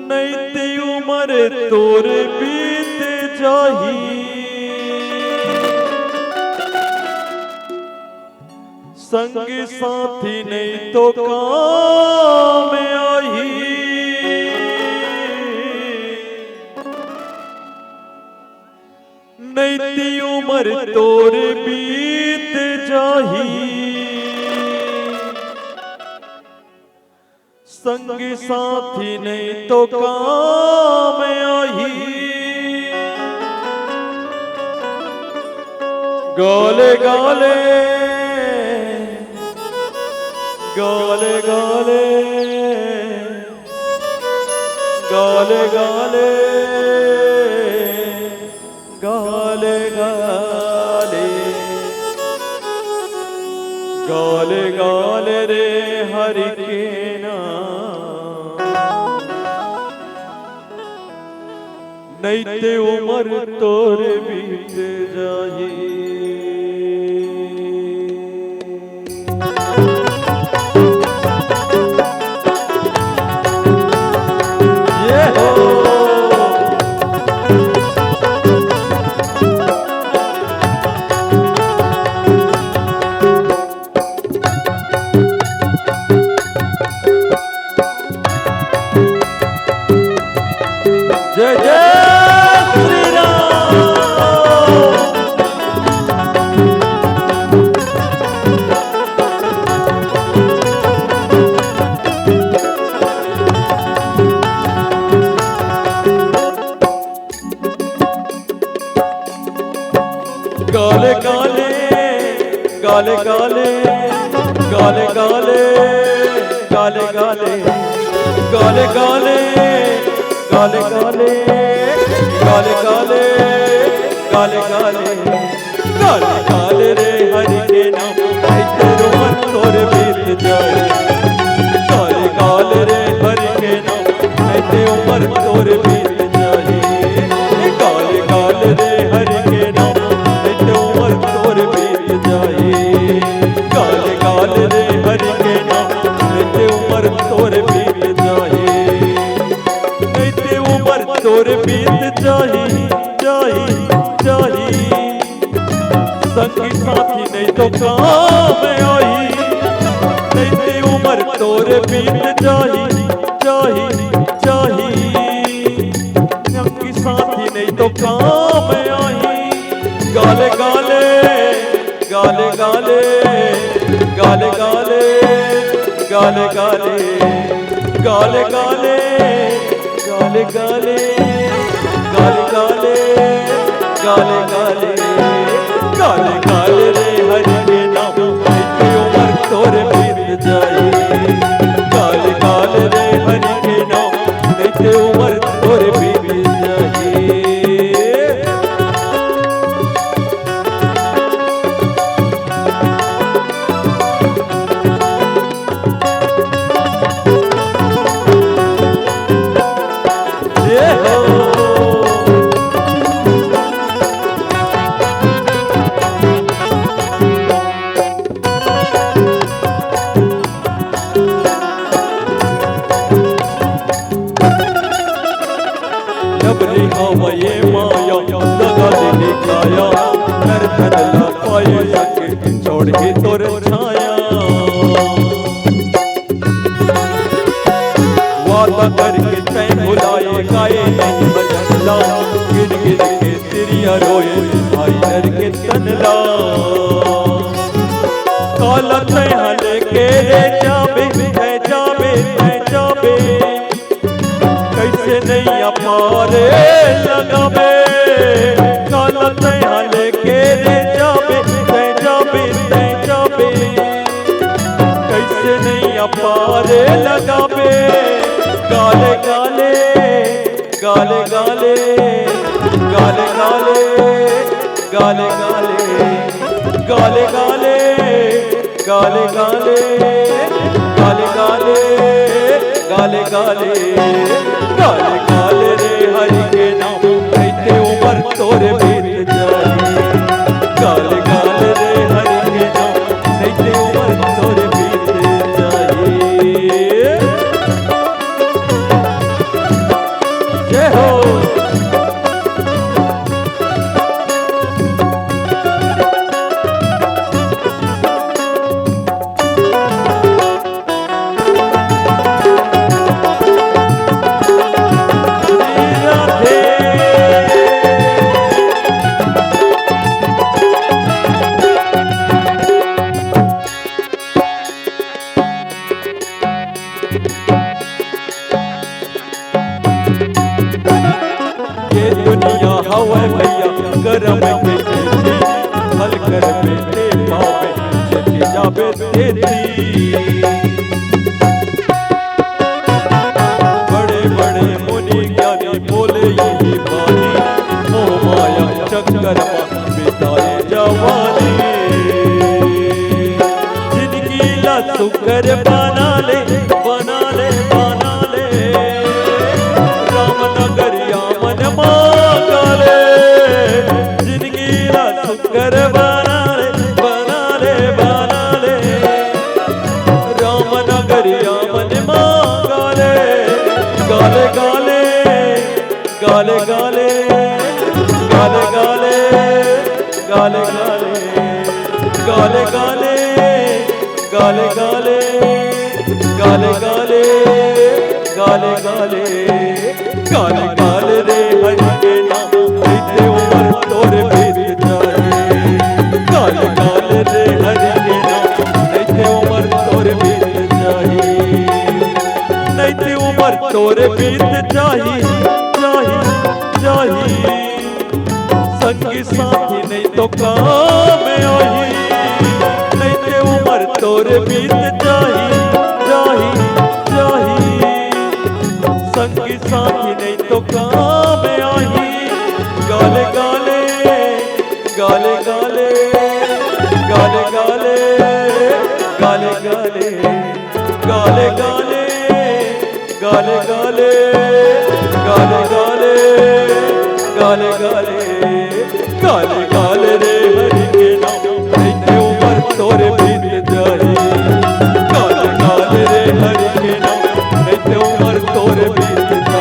नैती उमर तोर बीत जाही, संग साथी नहीं तो काम आई। नैती उमर तोर बीत जाही, संग साथी नहीं तो काम आई। गाले गाले गाले गाले गाले गाले गाले गाले गाले गाले रे हरि के नाम। नैते उमर तोर बीत जाही। जय जय श्री राम। गाले गाले गाले गाले गाले गाले गाले गाले गाले गाले गाले गाले गाले गाले गाले गाले गाले गाले रे हरि के नाम। तेरो मन तोर बीत जाए। गाले गाले रे हरि के नाम। ते उमर तोर बीत जाए। गाले गाले रे हरि के नाम। ते उमर तोर बीत जाए। गाले गाले रे हरि के नाम। ते उमर तोर बीत जाए। तोर बीत जाही जाही जाही, संगी साथी नहीं तो काम आई। नैती उमर तोर बीत जाही जाही जाही, संगी साथी नहीं तो काम आई। गाले गाले गाले गाले गाले गाले गाले गाले गाले गाले गाले गाले गाले गाले गाले गाले गाले गाले रे हरि के नाम। ते उमर तोर बीत जाए। गाले गाले रे हरि के नाम। ते उमर तोर बीत जाए। डबली हवाए माया लगा दे काया, कर कर ला पाए सके छोड़ के तोर छाया। वादा करके तैं भुलाए गाए नहीं बजला, गिर गिर के तिरिया रोए भाई डर के तनला। काला तैं हले के रे जाबे है जाबे है जाबे, कैसे नहीं पारे लगाबे। काला तैं हले के रे जाबे तै जाबे तै जाबे, कैसे नहीं पारे लगाबे। गाले गाले गाले गाले गाले गाले गाले गाले गाले गाले गाले गाले गाले गाले गाले गाले गाले गाले रे हरि के नाम। ते उमर तोर बीत जाए। गाले गाले रे हरि के नाम। ते उमर तोर बीत जाए। दुनिया हवा भैया करम के खेती फल कर बेटे पावे जेती जाबे तेती बड़े बड़े मुनि ज्ञानी बोले यही बानी मोह माया चक्कर में बिताए जवानी जिंदगी ला सुकर बना ले बना ले बना ले रामनगर यामन मांगा ले जिंदगी ला सुकर बना ले बना ले बना ले रामनगर यामन मांगा ले गाले गाले गाले गाले गाले गाले गाले गाले गाले गाले गाले गाले गाले गाले गाले गाले गाले रे हरि के नाम लेते उमर तोरे बीत जाए गाले गाले रे हरि के नाम लेते उमर तोरे बीत जाए लेते उमर तोरे बीत जाए जाए जाए संगी साथी नहीं तो काम आई नहीं ते उमर तोरे बीत जाही जाही जाही संगी साथी नहीं तो काम आई गाले गाले गाले गाले गाले गाले गाले गाले गाले गाले गाले गाले गाले गाले गाले गाले गाले गाले रे हरि के नाम लेते उमर तोरे बीत जाए गाले गाले रे हरि के नाम लेते उमर तोरे बीत जाए